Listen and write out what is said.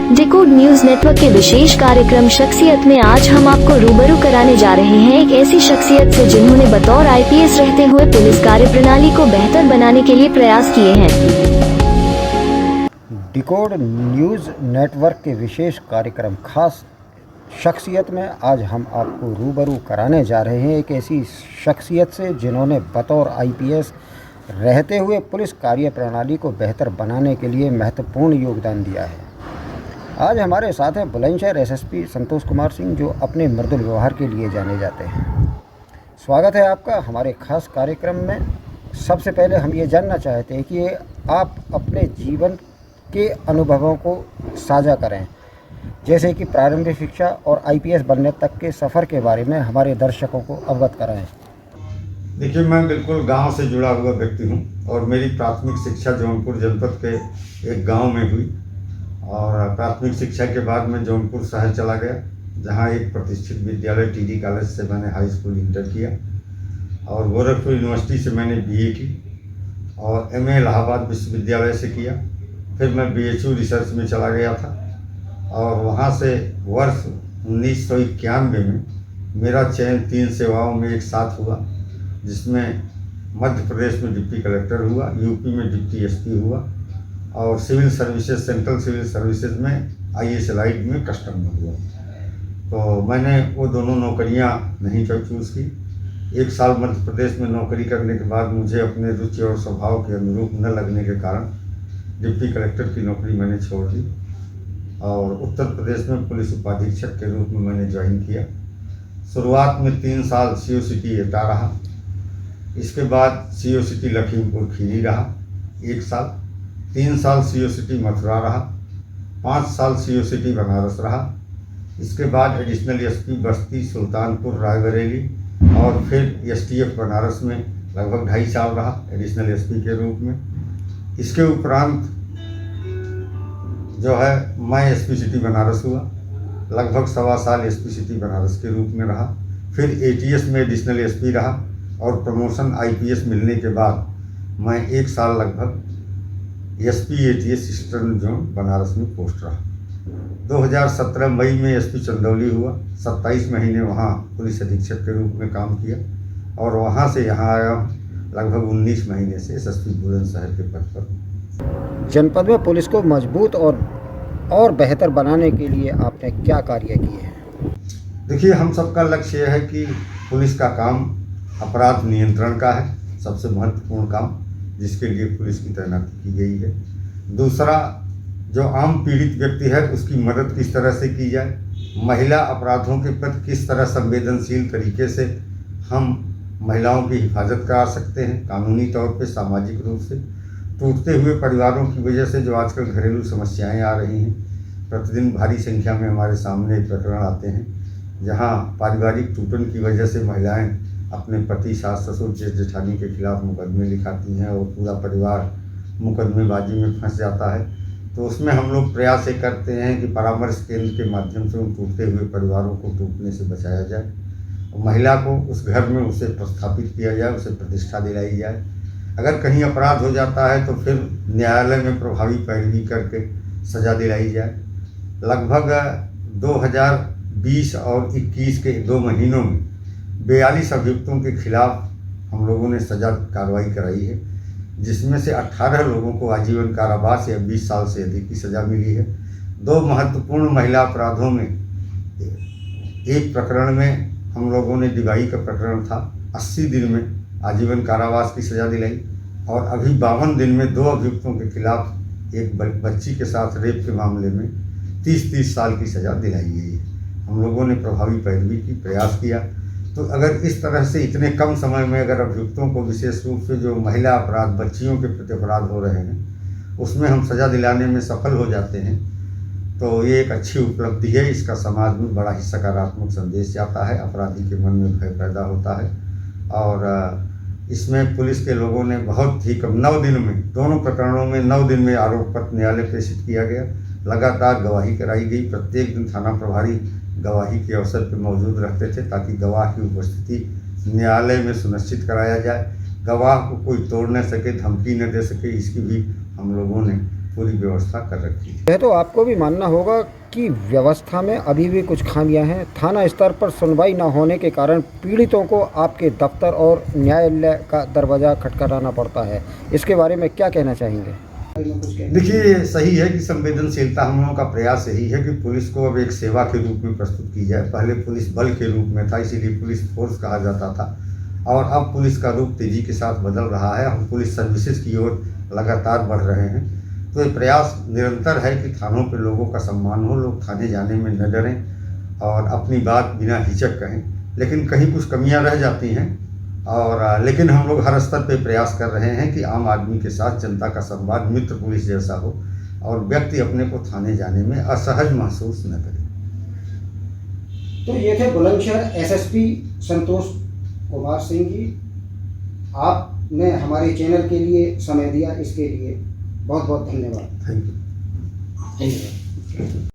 Decode news network के विशेष कार्यक्रम शख्सियत में आज हम आपको रूबरू कराने जा रहे हैं एक ऐसी शख्सियत से जिन्होंने बतौर आईपीएस रहते हुए पुलिस कार्यप्रणाली को बेहतर बनाने के लिए प्रयास किए हैं। डिकोड न्यूज नेटवर्क के विशेष कार्यक्रम खास शख्सियत में आज हम आपको रूबरू कराने जा रहे हैं एक ऐसी शख्सियत से जिन्होंने बतौर आईपीएस रहते हुए पुलिस कार्यप्रणाली को बेहतर बनाने के लिए महत्वपूर्ण योगदान दिया है। आज हमारे साथ हैं बुलंदशहर एसएसपी संतोष कुमार सिंह, जो अपने मृदुल व्यवहार के लिए जाने जाते हैं। स्वागत है आपका हमारे खास कार्यक्रम में। सबसे पहले हम ये जानना चाहते हैं कि आप अपने जीवन के अनुभवों को साझा करें, जैसे कि प्रारंभिक शिक्षा और आईपीएस बनने तक के सफ़र के बारे में हमारे दर्शकों को अवगत कराएं। देखिए, मैं बिल्कुल गांव से जुड़ा हुआ व्यक्ति हूं और मेरी प्राथमिक शिक्षा जौनपुर जनपद के एक गांव में हुई और प्राथमिक शिक्षा के बाद मैं जौनपुर शहर चला गया, जहां एक प्रतिष्ठित विद्यालय टीडी कॉलेज से मैंने हाई स्कूल इंटर किया और गोरखपुर यूनिवर्सिटी से मैंने बीए की और एमए इलाहाबाद विश्वविद्यालय से किया। फिर मैं बीएचयू रिसर्च में चला गया था और वहां से वर्ष 1991 में मेरा चयन 3 सेवाओं में एक साथ हुआ, जिसमें मध्य प्रदेश में डिप्टी कलेक्टर हुआ, यूपी में डिप्टी एसपी हुआ और civil services central civil services में आईएएस एलाइड में कस्टम में हुआ। तो मैंने वो दोनों नौकरियां नहीं चूज़ की। 1 साल मध्य प्रदेश में नौकरी करने के बाद मुझे अपने रुचि और स्वभाव के अनुरूप न लगने के कारण डिप्टी कलेक्टर की नौकरी मैंने छोड़ दी और उत्तर प्रदेश में पुलिस उपाधीक्षक के रूप में मैंने ज्वाइन किया। शुरुआत में 3 साल सीओसीटी एटा रहा, इसके बाद सीओसीटी लखीमपुर खीरी रहा 1 साल, 3 साल सीओसीटी मथुरा रहा, 5 साल सीओसीटी बनारस रहा, इसके बाद एडिशनल एसपी बस्ती सुल्तानपुर रायबरेली और फिर एसटीएफ बनारस में लगभग 2.5 साल रहा एडिशनल एसपी के रूप में। इसके उपरांत जो है मैं एसपी सिटी बनारस हुआ, लगभग 1.25 साल एसपी सिटी बनारस के रूप में रहा। फिर एटीएस में एडिशनल एसपी रहा और प्रमोशन आईपीएस मिलने के बाद मैं 1 साल लगभग SP ATS eastern zone Banaras में पोस्ट रहा। 2017 मई में एसपी चंदौली हुआ, 27 महीने वहाँ पुलिस अधीक्षक के रूप में काम किया और वहाँ से यहाँ आया लगभग 19 महीने से एसएसपी बुलंदशहर के पद पर। जनपद में पुलिस को मजबूत और बेहतर बनाने के लिए आपने क्या कार्य किए हैं? देखिए, हम सबका लक्ष्य यह है कि पुलिस का काम अपराध नियंत्रण का है, सबसे महत्वपूर्ण काम जिसके लिए पुलिस की तैनाती की गई है। दूसरा, जो आम पीड़ित व्यक्ति है उसकी मदद किस तरह से की जाए, महिला अपराधों के प्रति किस तरह संवेदनशील तरीके से हम महिलाओं की हिफाजत करा सकते हैं, कानूनी तौर पे, सामाजिक रूप से। टूटते हुए परिवारों की वजह से जो आजकल घरेलू समस्याएं आ रही हैं, प्रतिदिन भारी संख्या में हमारे सामने प्रकरण आते हैं जहां पारिवारिक टूटन की वजह से महिलाएं अपने पति, सास, ससुर, जेठ जेठानी के खिलाफ मुकदमे लिखाती हैं और पूरा परिवार मुकदमेबाजी में फंस जाता है। तो उसमें हम लोग प्रयास ये करते हैं कि परामर्श केंद्र के माध्यम से उन टूटते हुए परिवारों को टूटने से बचाया जाए और महिला को उस घर में उसे प्रस्थापित किया जाए, उसे प्रतिष्ठा दिलाई जाए। अगर कहीं अपराध हो जाता है तो फिर न्यायालय में प्रभावी पैरवी करके सज़ा दिलाई जाए। लगभग 2020 और 21 के 2 महीनों में 42 अभियुक्तों के खिलाफ हम लोगों ने सजा कार्रवाई कराई है, जिसमें से 18 लोगों को आजीवन कारावास या 20 साल से अधिक की सज़ा मिली है। 2 महत्वपूर्ण महिला अपराधों में, एक प्रकरण में हम लोगों ने डिगाई का प्रकरण था, 80 दिन में आजीवन कारावास की सज़ा दिलाई और अभी 52 दिन में 2 अभियुक्तों के खिलाफ एक बच्ची के साथ रेप के मामले में 30-30 साल की सज़ा दिलाई गई है। हम लोगों ने प्रभावी पैरवी की, प्रयास किया। तो अगर इस तरह से इतने कम समय में अगर अभियुक्तों को, विशेष रूप से जो महिला अपराध, बच्चियों के प्रति अपराध हो रहे हैं, उसमें हम सज़ा दिलाने में सफल हो जाते हैं, तो ये एक अच्छी उपलब्धि है। इसका समाज में बड़ा ही सकारात्मक संदेश जाता है, अपराधी के मन में भय पैदा होता है और इसमें पुलिस के लोगों ने बहुत ही कम 9 दिन में, दोनों प्रकरणों में 9 दिन में आरोप पत्र न्यायालय प्रेषित किया गया। लगातार गवाही कराई गई, प्रत्येक दिन थाना प्रभारी गवाही के अवसर पर मौजूद रहते थे ताकि गवाह की उपस्थिति न्यायालय में सुनिश्चित कराया जाए, गवाह को कोई तोड़ न सके, धमकी न दे सके, इसकी भी हम लोगों ने पूरी व्यवस्था कर रखी है। यह तो आपको भी मानना होगा कि व्यवस्था में अभी भी कुछ खामियां हैं। थाना स्तर पर सुनवाई न होने के कारण पीड़ितों को आपके दफ्तर और न्यायालय का दरवाज़ा खटखटाना पड़ता है। इसके बारे में क्या कहना चाहेंगे? देखिए, सही है कि संवेदनशीलता हम लोगों का प्रयास यही है कि पुलिस को अब एक सेवा के रूप में प्रस्तुत की जाए। पहले पुलिस बल के रूप में था, इसीलिए पुलिस फोर्स कहा जाता था, और अब पुलिस का रूप तेजी के साथ बदल रहा है। हम पुलिस सर्विसेज की ओर लगातार बढ़ रहे हैं। तो ये प्रयास निरंतर है कि थानों पे लोगों का सम्मान हो, लोग थाने जाने में न डरें और अपनी बात बिना हिचक कहें। लेकिन कहीं कुछ कमियां रह जाती हैं, और लेकिन हम लोग हर स्तर पे प्रयास कर रहे हैं कि आम आदमी के साथ जनता का संवाद मित्र पुलिस जैसा हो और व्यक्ति अपने को थाने जाने में असहज महसूस न करे। तो ये थे बुलंदशहर एसएसपी संतोष कुमार सिंह जी। आपने हमारे चैनल के लिए समय दिया, इसके लिए बहुत बहुत धन्यवाद। Thank you.